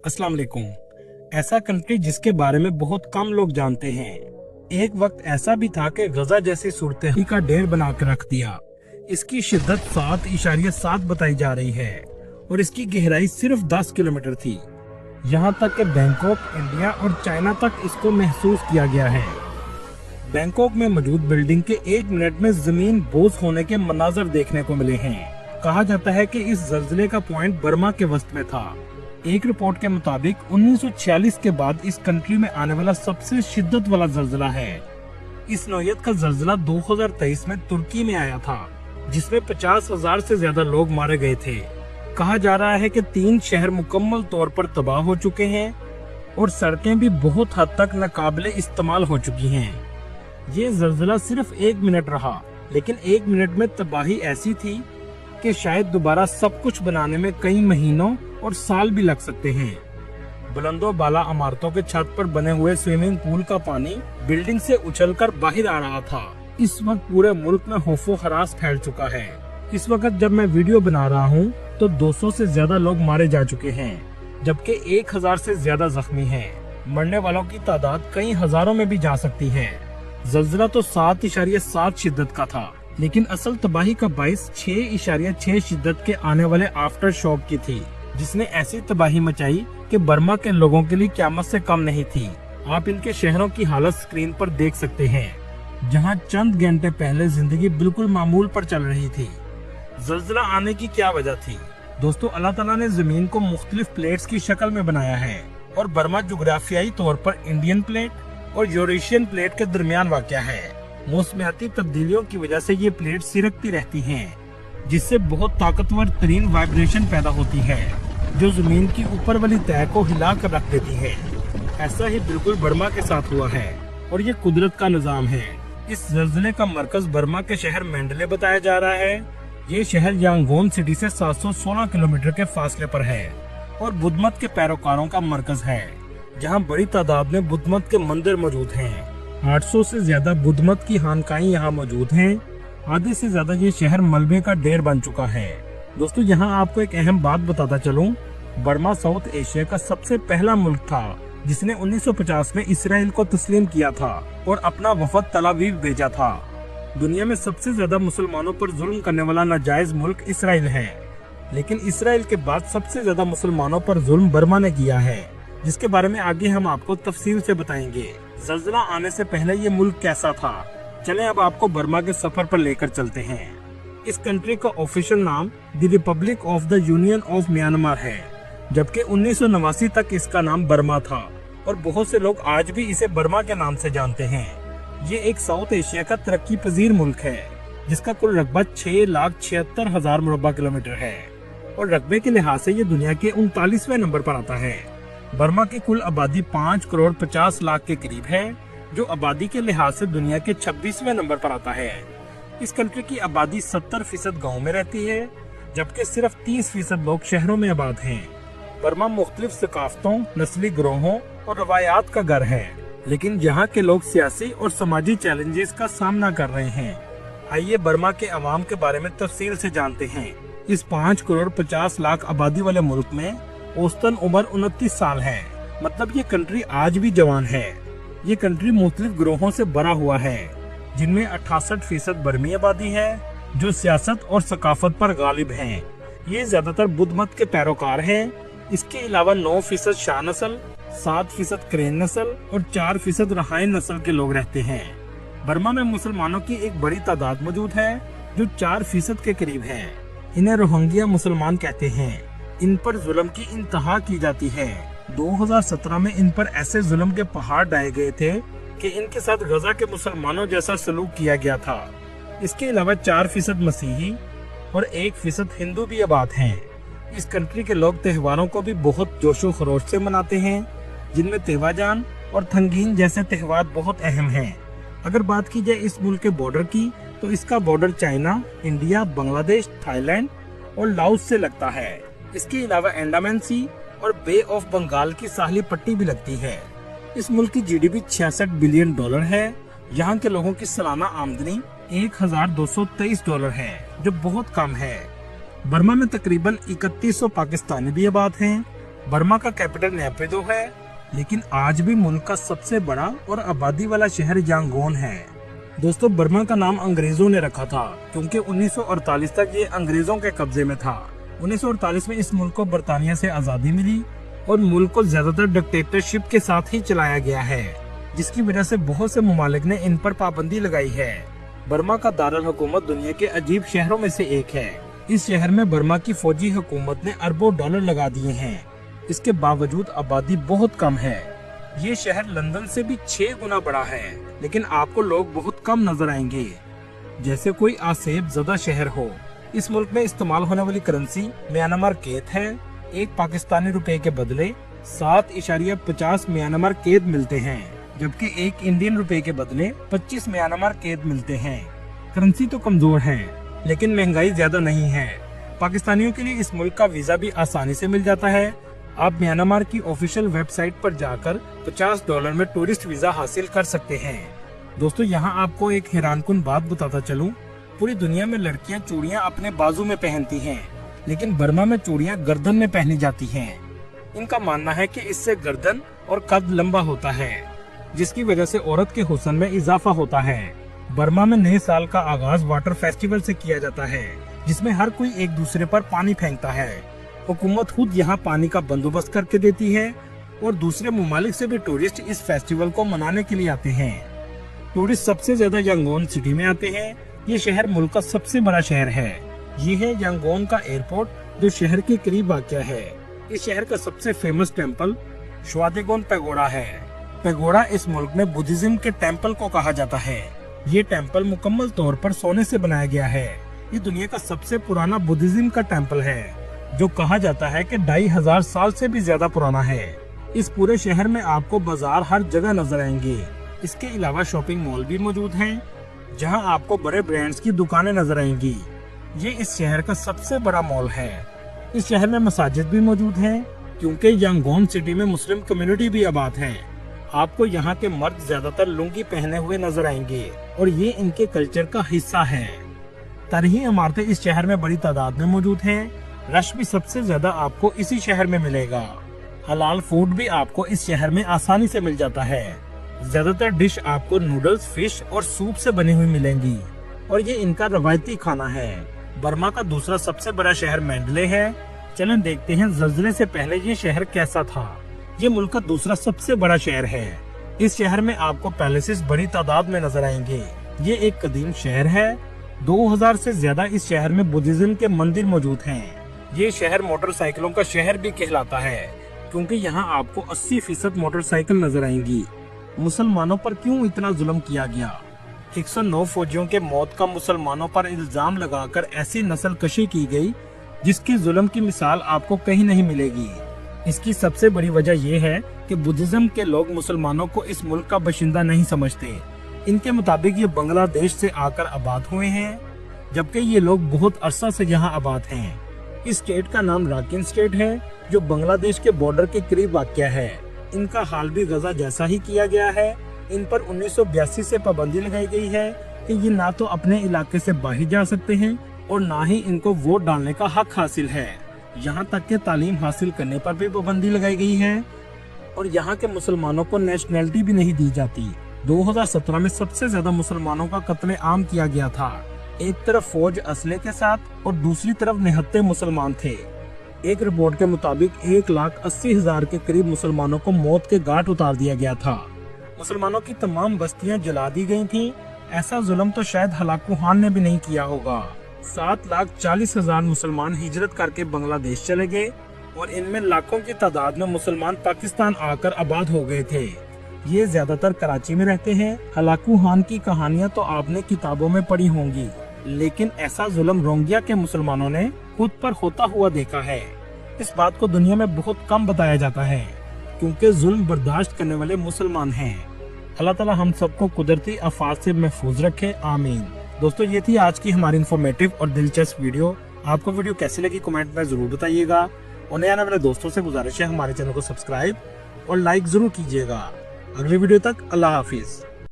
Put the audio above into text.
अस्सलाम वालेकुम। ऐसा कंट्री जिसके बारे में बहुत कम लोग जानते हैं। एक वक्त ऐसा भी था कि गजा जैसी सूरत का ढेर बना कर रख दिया। इसकी शिद्दत 7.7 बताई जा रही है और इसकी गहराई सिर्फ 10 किलोमीटर थी। यहाँ तक कि बैंकॉक, इंडिया और चाइना तक इसको महसूस किया गया है। बैंकॉक में मौजूद बिल्डिंग के 1 मिनट में जमीन बोझ होने के मनाजर देखने को मिले हैं। कहा जाता है कि इस जल्जले का पॉइंट बर्मा के वस्त में था। एक रिपोर्ट के मुताबिक 1946 के बाद इस कंट्री में आने वाला सबसे शिद्दत वाला जल्जला है। इस नौयत का जल्जला 2023 में तुर्की में आया था, जिसमें 50,000 से ज्यादा लोग मारे गए थे। कहा जा रहा है कि 3 शहर मुकम्मल तौर पर तबाह हो चुके हैं और सड़कें भी बहुत हद तक नाकाबिले इस्तेमाल हो चुकी हैं। ये जल्जला सिर्फ 1 मिनट रहा, लेकिन 1 मिनट में तबाही ऐसी थी कि शायद दोबारा सब कुछ बनाने में कई महीनों और साल भी लग सकते हैं। बुलंदो बाला इमारतों के छत पर बने हुए स्विमिंग पूल का पानी बिल्डिंग से उछलकर बाहर आ रहा था। इस वक्त पूरे मुल्क में खौफो हरास फैल चुका है। इस वक्त जब मैं वीडियो बना रहा हूँ तो 200 से ज्यादा लोग मारे जा चुके हैं, जबकि 1000 से ज्यादा जख्मी हैं। मरने वालों की तादाद कई हजारों में भी जा सकती है। जल्जला तो 7.7 शिद्दत का था, लेकिन असल तबाही का बाइस 6.6 शिद्दत के आने वाले आफ्टर शॉक की थी, जिसने ऐसी तबाही मचाई कि बर्मा के लोगों के लिए क़यामत से कम नहीं थी। आप इनके शहरों की हालत स्क्रीन पर देख सकते हैं, जहां चंद घंटे पहले जिंदगी बिल्कुल मामूल पर चल रही थी। जल्जला आने की क्या वजह थी? दोस्तों, अल्लाह ताला ने जमीन को मुख्तलिफ प्लेट्स की शक्ल में बनाया है और बर्मा जोग्राफियाई तौर पर इंडियन प्लेट और यूरेशियन प्लेट के दरमियान वाक़या है। मौसमियाती तब्दीलियों की वजह से ये प्लेट सिरकती रहती हैं, जिससे बहुत ताकतवर तरीन वाइब्रेशन पैदा होती है, जो जमीन की ऊपर वाली तह को हिला कर रख देती है। ऐसा ही बिल्कुल बर्मा के साथ हुआ है और ये कुदरत का निजाम है। इस जल्जले का मरकज बर्मा के शहर मेंडले बताया जा रहा है। ये शहर यांगोन सिटी से 716 किलोमीटर के फासले पर है और बुद्ध के पैरोकारों का मरकज है, जहाँ बड़ी तादाद में बुद्ध के मंदिर मौजूद हैं। 800 से ज्यादा बुद्ध की खानकाएं यहाँ मौजूद हैं। आधे से ज्यादा ये शहर मलबे का ढेर बन चुका है। दोस्तों, यहाँ आपको एक अहम बात बताता चलूं, बर्मा साउथ एशिया का सबसे पहला मुल्क था जिसने 1950 में इसराइल को तस्लीम किया था और अपना वफद तल अवीव भेजा था। दुनिया में सबसे ज्यादा मुसलमानों पर जुल्म करने वाला नाजायज मुल्क इसराइल है, लेकिन इसराइल के बाद सबसे ज्यादा मुसलमानों पर जुल्म बर्मा ने किया है, जिसके बारे में आगे हम आपको तफसील से बताएंगे। जल्जला आने से पहले ये मुल्क कैसा था? चलें अब आपको बर्मा के सफर पर लेकर चलते हैं। इस कंट्री का ऑफिशियल नाम the Republic of the union of Myanmar है, जबकि 1989 तक इसका नाम बर्मा था और बहुत से लोग आज भी इसे बर्मा के नाम से जानते हैं। ये एक साउथ एशिया का तरक्की पजीर मुल्क है, जिसका कुल रकबा 6,76,000 मुरब्बा किलोमीटर है और रकबे के लिहाज से ये दुनिया के 39वें नंबर पर आता है। बर्मा की कुल आबादी 5,50,00,000 के करीब है, जो आबादी के लिहाज से दुनिया के 26वें नंबर पर आता है। इस कंट्री की आबादी 70% गाँव में रहती है, जबकि सिर्फ 30% लोग शहरों में आबाद हैं। बर्मा मुख्तलिफ सकाफतों, नस्ली ग्रोहों और रवायात का घर है, लेकिन यहाँ के लोग सियासी और समाजी चैलेंजेस का सामना कर रहे हैं। आइए बर्मा के अवाम के बारे में तफसील से जानते हैं। इस 5,50,00,000 आबादी वाले मुल्क में औसतन उम्र 29 साल है, मतलब ये कंट्री आज भी जवान है। ये कंट्री मुख्तलिफ ग्रोहों से भरा हुआ है, जिनमें 68% बर्मी आबादी है, जो सियासत और सकाफत पर गालिब हैं। ये ज्यादातर बुद्ध मत के पैरोकार हैं। इसके अलावा 9% शाह नस्ल, 7% करेन नस्ल और 4% रहाइन नस्ल के लोग रहते हैं। बर्मा में मुसलमानों की एक बड़ी तादाद मौजूद है, जो 4% के करीब है। इन्हें रोहिंग्या मुसलमान कहते हैं। इन पर जुल्म की इंतहा की जाती है। 2017 में इन पर ऐसे जुल्म के पहाड़ ढाए गए थे कि इनके साथ गजा के मुसलमानों जैसा सलूक किया गया था। इसके अलावा 4% मसीही और 1% हिंदू भी आबाद हैं। इस कंट्री के लोग त्योहारों को भी बहुत जोशो खरोश से मनाते हैं, जिनमें तेवाजान और थंगीन जैसे त्योहार बहुत अहम हैं। अगर बात की जाए इस मुल्क के बॉर्डर की, तो इसका border China, India, Bangladesh, Thailand और लाओस से लगता है। इसके अलावा अंडमान सी और बे ऑफ बंगाल की साहली पट्टी भी लगती है। इस मुल्क की जीडीपी $66 बिलियन है। यहाँ के लोगों की सालाना आमदनी $1,223 है, जो बहुत कम है। बर्मा में तकरीबन 3100 पाकिस्तानी भी आबाद हैं। बर्मा का कैपिटल नेपिडो है, लेकिन आज भी मुल्क का सबसे बड़ा और आबादी वाला शहर यांगोन है। दोस्तों, बर्मा का नाम अंग्रेजों ने रखा था क्योंकि 1948 तक ये अंग्रेजों के कब्जे में था। 1948 में इस मुल्क को बरतानिया से आजादी मिली और मुल्क को ज्यादातर डिक्टेटरशिप के साथ ही चलाया गया है, जिसकी वजह से बहुत से ममालिक ने इन पर पाबंदी लगाई है। बर्मा का दारुल हुकूमत दुनिया के अजीब शहरों में से एक है। इस शहर में बर्मा की फौजी हुकूमत ने अरबों डॉलर लगा दिए हैं। इसके बावजूद आबादी बहुत कम है। ये शहर लंदन से भी 6 गुना बड़ा है, लेकिन आपको लोग बहुत कम नजर आएंगे, जैसे कोई आसेब ज़दा शहर हो। इस मुल्क में इस्तेमाल होने वाली करेंसी म्यांमार केत है। एक पाकिस्तानी रुपए के बदले 7.50 म्यांमार केत मिलते हैं, जबकि एक इंडियन रुपए के बदले 25 म्यांमार केत मिलते हैं। करेंसी तो कमजोर है, लेकिन महंगाई ज्यादा नहीं है। पाकिस्तानियों के लिए इस मुल्क का वीजा भी आसानी से मिल जाता है। आप म्यांमार की ऑफिशियल वेबसाइट पर जाकर $50 में टूरिस्ट वीजा हासिल कर सकते हैं। दोस्तों, यहाँ आपको एक हैरानकुन बात बताता चलूं, पूरी दुनिया में लड़कियां चूड़ियां अपने बाजू में पहनती हैं, लेकिन बर्मा में चूड़ियां गर्दन में पहनी जाती हैं। इनका मानना है कि इससे गर्दन और कद लंबा होता है, जिसकी वजह से औरत के हुस्न में इजाफा होता है। बर्मा में नए साल का आगाज वाटर फेस्टिवल से किया जाता है, जिसमें हर कोई एक दूसरे पर पानी फेंकता है। हुकूमत खुद यहाँ पानी का बंदोबस्त करके देती है और दूसरे ममालिक से भी टूरिस्ट इस फेस्टिवल को मनाने के लिए आते हैं। टूरिस्ट सबसे ज्यादा यांगोन सिटी में आते हैं। ये शहर मुल्क का सबसे बड़ा शहर है। ये है यांगोन का एयरपोर्ट, जो शहर के करीब वाक़या है। इस शहर का सबसे फेमस टेम्पल श्वादेगोन पैगोडा है। पैगोडा इस मुल्क में बुद्धिज्म के टेम्पल को कहा जाता है। ये टेम्पल मुकम्मल तौर पर सोने से बनाया गया है। ये दुनिया का सबसे पुराना बुद्धिज्म का टेम्पल है, जो कहा जाता है कि 2500 साल से भी ज्यादा पुराना है। इस पूरे शहर में आपको बाजार हर जगह नजर आएंगे। इसके अलावा शॉपिंग मॉल भी मौजूद हैं, जहां आपको बड़े ब्रांड्स की दुकानें नजर आएंगी। ये इस शहर का सबसे बड़ा मॉल है। इस शहर में मसाजिद भी मौजूद हैं, क्योंकि यांगोन सिटी में मुस्लिम कम्युनिटी भी आबाद है। आपको यहाँ के मर्द ज्यादातर लुंगी पहने हुए नजर आएंगे और ये इनके कल्चर का हिस्सा है। तरीही इमारतें इस शहर में बड़ी तादाद में मौजूद हैं। रश भी सबसे ज्यादा आपको इसी शहर में मिलेगा। हलाल फूड भी आपको इस शहर में आसानी से मिल जाता है। ज्यादातर डिश आपको नूडल्स, फिश और सूप से बनी हुई मिलेंगी और ये इनका रवायती खाना है। बर्मा का दूसरा सबसे बड़ा शहर मैंडले है। चलें देखते हैं ज़ल्ज़ले से पहले ये शहर कैसा था। ये मुल्क का दूसरा सबसे बड़ा शहर है। इस शहर में आपको पैलेसेस बड़ी तादाद में नजर आएंगे। ये एक कदीम शहर है। 2000 से ज्यादा इस शहर में बुद्धिज्म के मंदिर मौजूद हैं। ये शहर मोटरसाइकिलों का शहर भी कहलाता है, क्योंकि यहाँ आपको 80% मोटरसाइकिल नजर आएंगी। मुसलमानों पर क्यों इतना जुल्म किया गया? 109 फौजियों के मौत का मुसलमानों पर इल्जाम लगाकर ऐसी नस्ल कशी की गई, जिसकी जुल्म की मिसाल आपको कहीं नहीं मिलेगी। इसकी सबसे बड़ी वजह यह है कि बुद्धिज्म के लोग मुसलमानों को इस मुल्क का बाशिंदा नहीं समझते। इनके मुताबिक ये बांग्लादेश से आकर आबाद हुए हैं, जबकि ये लोग बहुत अरसा से यहाँ आबाद हैं। इस स्टेट का नाम राकिन स्टेट है, जो बांग्लादेश के बॉर्डर के करीब वाक़या है। इनका हाल भी गजा जैसा ही किया गया है। इन पर 1982 से पाबंदी लगाई गई है कि ये ना तो अपने इलाके से बाहर जा सकते हैं और ना ही इनको वोट डालने का हक हासिल है। यहाँ तक के तालीम हासिल करने पर भी पाबंदी लगाई गई है और यहाँ के मुसलमानों को नेशनैलिटी भी नहीं दी जाती। 2017 में सबसे ज्यादा मुसलमानों का कत्ले आम किया गया था। एक तरफ फौज असले के साथ और दूसरी तरफ निहत्ते मुसलमान थे। एक रिपोर्ट के मुताबिक 1,80,000 के करीब मुसलमानों को मौत के घाट उतार दिया गया था। मुसलमानों की तमाम बस्तियां जला दी गई थीं। ऐसा जुल्म तो शायद हलाकू खान ने भी नहीं किया होगा। 7,40,000 मुसलमान हिजरत करके बांग्लादेश चले गए और इनमें लाखों की तादाद में मुसलमान पाकिस्तान आकर आबाद हो गए थे। ये ज्यादातर कराची में रहते हैं। हलाकू खान की कहानियां तो आपने किताबों में पढ़ी होंगी, लेकिन ऐसा जुल्म रोहिंग्या के मुसलमानों ने खुद पर होता हुआ देखा है। इस बात को दुनिया में बहुत कम बताया जाता है, क्योंकि जुल्म बर्दाश्त करने वाले मुसलमान हैं। अल्लाह ताला हम सबको कुदरती आफात से महफूज रखे, आमीन। दोस्तों, ये थी आज की हमारी इन्फॉर्मेटिव और दिलचस्प वीडियो। आपको वीडियो कैसी लगी कमेंट में जरूर बताइएगा और नए आने वाले दोस्तों से गुजारिश है हमारे चैनल को सब्सक्राइब और लाइक जरूर कीजिएगा। अगली वीडियो तक अल्लाह हाफिज।